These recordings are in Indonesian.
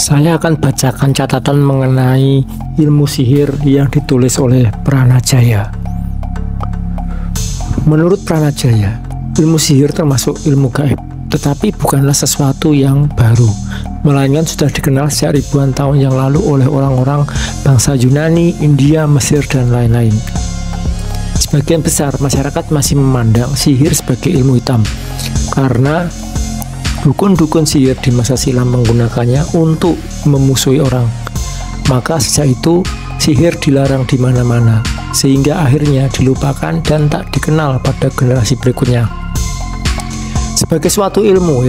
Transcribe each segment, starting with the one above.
Saya akan bacakan catatan mengenai ilmu sihir yang ditulis oleh Pranajaya. Menurut Pranajaya, ilmu sihir termasuk ilmu gaib, tetapi bukanlah sesuatu yang baru, melainkan sudah dikenal sejak ribuan tahun yang lalu oleh orang-orang bangsa Yunani, India, Mesir, dan lain-lain. Sebagian besar masyarakat masih memandang sihir sebagai ilmu hitam, karena dukun-dukun sihir di masa silam menggunakannya untuk memusuhi orang. Maka sejak itu sihir dilarang di mana-mana, sehingga akhirnya dilupakan dan tak dikenal pada generasi berikutnya. Sebagai suatu ilmu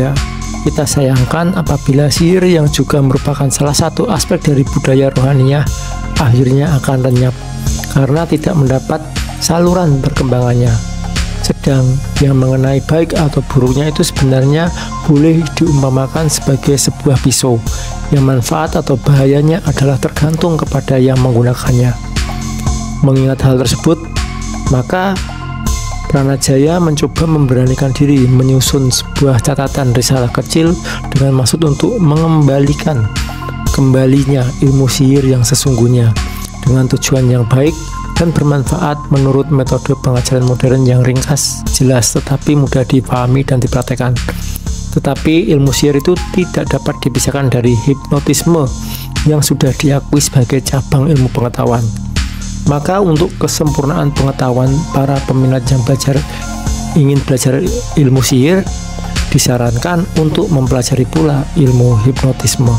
kita sayangkan apabila sihir yang juga merupakan salah satu aspek dari budaya rohaninya akhirnya akan lenyap karena tidak mendapat saluran perkembangannya. Sedang yang mengenai baik atau buruknya itu sebenarnya boleh diumpamakan sebagai sebuah pisau yang manfaat atau bahayanya adalah tergantung kepada yang menggunakannya. Mengingat hal tersebut, maka Pranajaya mencoba memberanikan diri menyusun sebuah catatan risalah kecil dengan maksud untuk mengembalikan kembalinya ilmu sihir yang sesungguhnya dengan tujuan yang baik dan bermanfaat menurut metode pengajaran modern yang ringkas, jelas, tetapi mudah dipahami dan dipraktekkan. Tetapi ilmu sihir itu tidak dapat dipisahkan dari hipnotisme yang sudah diakui sebagai cabang ilmu pengetahuan. Maka untuk kesempurnaan pengetahuan para peminat yang ingin belajar ilmu sihir, disarankan untuk mempelajari pula ilmu hipnotisme.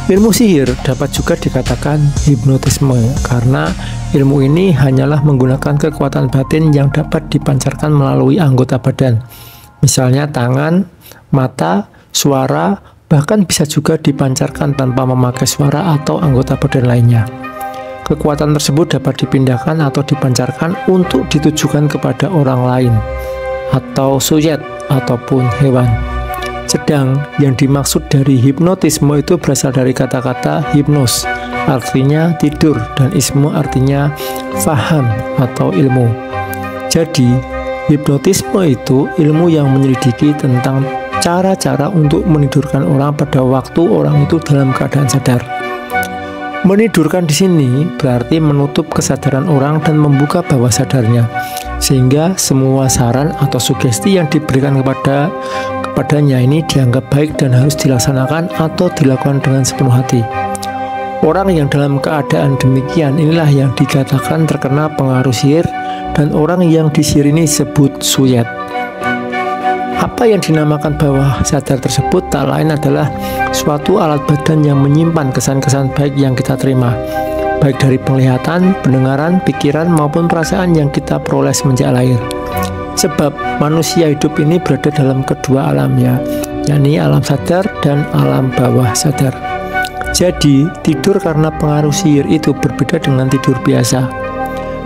Ilmu sihir dapat juga dikatakan hipnotisme karena ilmu ini hanyalah menggunakan kekuatan batin yang dapat dipancarkan melalui anggota badan, misalnya tangan, mata, suara, bahkan bisa juga dipancarkan tanpa memakai suara atau anggota badan lainnya. Kekuatan tersebut dapat dipindahkan atau dipancarkan untuk ditujukan kepada orang lain atau suyet ataupun hewan. Sedang yang dimaksud dari hipnotisme itu berasal dari kata-kata hipnos, artinya tidur, dan isme artinya faham atau ilmu. Jadi, hipnotisme itu ilmu yang menyelidiki tentang cara-cara untuk menidurkan orang pada waktu orang itu dalam keadaan sadar. Menidurkan di sini berarti menutup kesadaran orang dan membuka bawah sadarnya, sehingga semua saran atau sugesti yang diberikan kepadanya ini dianggap baik dan harus dilaksanakan atau dilakukan dengan sepenuh hati. Orang yang dalam keadaan demikian inilah yang dikatakan terkena pengaruh sihir, dan orang yang disihir ini disebut suyet. Apa yang dinamakan bawah sadar tersebut tak lain adalah suatu alat badan yang menyimpan kesan-kesan baik yang kita terima, baik dari penglihatan, pendengaran, pikiran, maupun perasaan yang kita peroleh semenjak lahir. Sebab manusia hidup ini berada dalam kedua alam yakni alam sadar dan alam bawah sadar. Jadi, tidur karena pengaruh sihir itu berbeda dengan tidur biasa.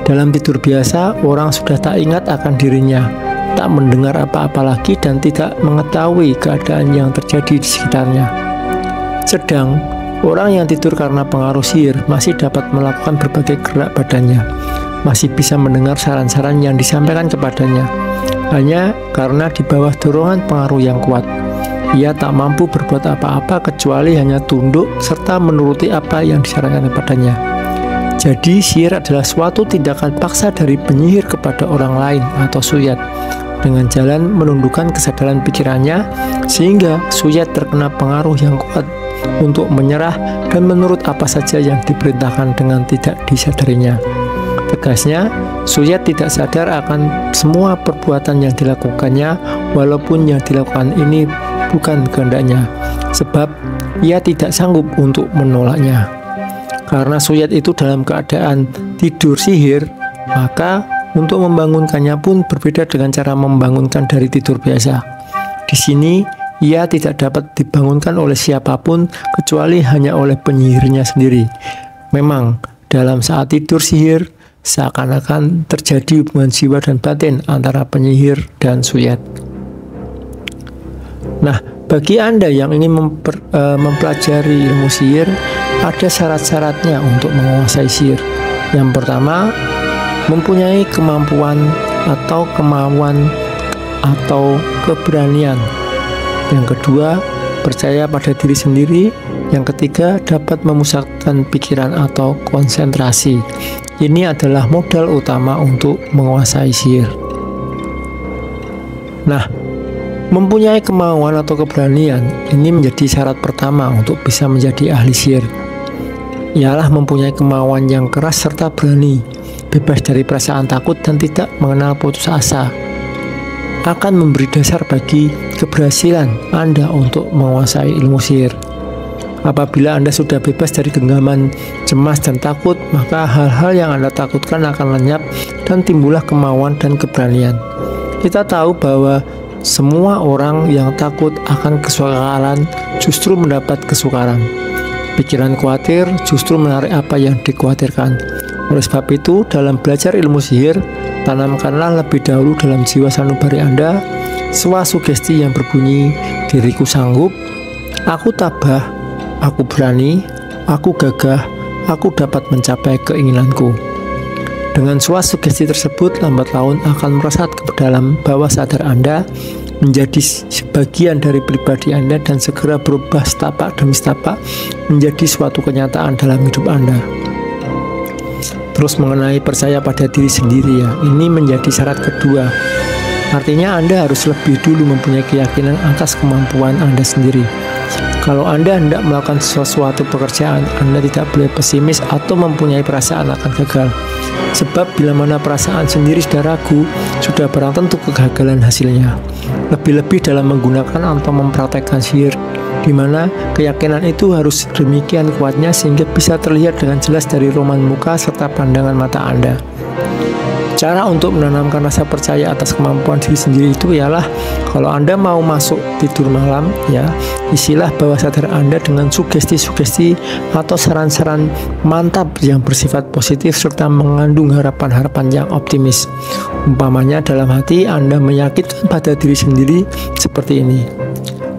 Dalam tidur biasa, orang sudah tak ingat akan dirinya, tak mendengar apa-apa lagi, dan tidak mengetahui keadaan yang terjadi di sekitarnya. Sedang, orang yang tidur karena pengaruh sihir masih dapat melakukan berbagai gerak badannya, masih bisa mendengar saran-saran yang disampaikan kepadanya. Hanya karena di bawah dorongan pengaruh yang kuat, ia tak mampu berbuat apa-apa kecuali hanya tunduk serta menuruti apa yang disarankan kepadanya. Jadi sihir adalah suatu tindakan paksa dari penyihir kepada orang lain atau suyat, dengan jalan menundukkan kesadaran pikirannya sehingga suyat terkena pengaruh yang kuat untuk menyerah dan menurut apa saja yang diperintahkan dengan tidak disadarinya. Tegasnya, suyat tidak sadar akan semua perbuatan yang dilakukannya, walaupun yang dilakukan ini bukan kehendaknya, sebab ia tidak sanggup untuk menolaknya. Karena suyat itu dalam keadaan tidur sihir, maka untuk membangunkannya pun berbeda dengan cara membangunkan dari tidur biasa. Di sini, ia tidak dapat dibangunkan oleh siapapun kecuali hanya oleh penyihirnya sendiri. Memang, dalam saat tidur sihir, seakan-akan terjadi hubungan jiwa dan batin antara penyihir dan suyat. Nah, bagi Anda yang ingin mempelajari ilmu sihir, ada syarat-syaratnya untuk menguasai sihir. Yang pertama, mempunyai kemampuan atau kemauan atau keberanian. Yang kedua, percaya pada diri sendiri. Yang ketiga, dapat memusatkan pikiran atau konsentrasi. Ini adalah modal utama untuk menguasai sihir. Nah, mempunyai kemauan atau keberanian ini menjadi syarat pertama untuk bisa menjadi ahli sihir. Ialah mempunyai kemauan yang keras serta berani, bebas dari perasaan takut dan tidak mengenal putus asa. Akan memberi dasar bagi keberhasilan Anda untuk menguasai ilmu sihir. Apabila Anda sudah bebas dari genggaman, cemas, dan takut, maka hal-hal yang Anda takutkan akan lenyap dan timbullah kemauan dan keberanian. Kita tahu bahwa semua orang yang takut akan kesukaran justru mendapat kesukaran. Pikiran khawatir justru menarik apa yang dikhawatirkan. Oleh sebab itu, dalam belajar ilmu sihir, tanamkanlah lebih dahulu dalam jiwa sanubari Anda swasugesti yang berbunyi, diriku sanggup, aku tabah, aku berani, aku gagah, aku dapat mencapai keinginanku. Dengan swasugesti tersebut, lambat laun akan meresap ke dalam bawah sadar Anda, menjadi sebagian dari pribadi Anda dan segera berubah setapak demi setapak menjadi suatu kenyataan dalam hidup Anda. Terus mengenai percaya pada diri sendiri ya, ini menjadi syarat kedua. Artinya Anda harus lebih dulu mempunyai keyakinan atas kemampuan Anda sendiri. Kalau Anda hendak melakukan sesuatu pekerjaan, Anda tidak boleh pesimis atau mempunyai perasaan akan gagal. Sebab bila mana perasaan sendiri sudah ragu, sudah barang tentu kegagalan hasilnya. Lebih-lebih dalam menggunakan atau mempraktekkan sihir, di mana keyakinan itu harus demikian kuatnya sehingga bisa terlihat dengan jelas dari roman muka serta pandangan mata Anda. Cara untuk menanamkan rasa percaya atas kemampuan diri sendiri itu ialah kalau Anda mau masuk tidur malam, ya, isilah bawah sadar Anda dengan sugesti-sugesti atau saran-saran mantap yang bersifat positif serta mengandung harapan-harapan yang optimis. Umpamanya dalam hati Anda meyakinkan pada diri sendiri seperti ini: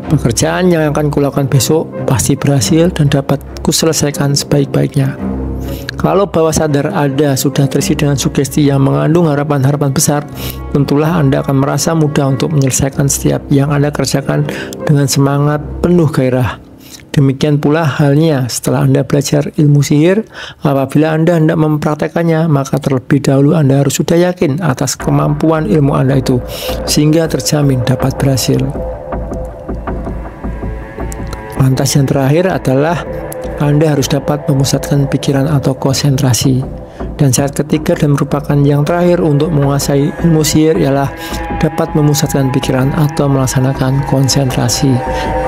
pekerjaan yang akan kulakukan besok pasti berhasil dan dapat kuselesaikan sebaik-baiknya. Kalau bawah sadar Anda sudah terisi dengan sugesti yang mengandung harapan-harapan besar, tentulah Anda akan merasa mudah untuk menyelesaikan setiap yang Anda kerjakan dengan semangat penuh gairah. Demikian pula halnya setelah Anda belajar ilmu sihir. Apabila Anda hendak mempraktekannya, maka terlebih dahulu Anda harus sudah yakin atas kemampuan ilmu Anda itu, sehingga terjamin dapat berhasil. Lantas yang terakhir adalah Anda harus dapat memusatkan pikiran atau konsentrasi. Dan syarat ketiga dan merupakan yang terakhir untuk menguasai ilmu sihir ialah dapat memusatkan pikiran atau melaksanakan konsentrasi.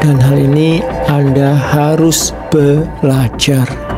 Dan hal ini Anda harus belajar.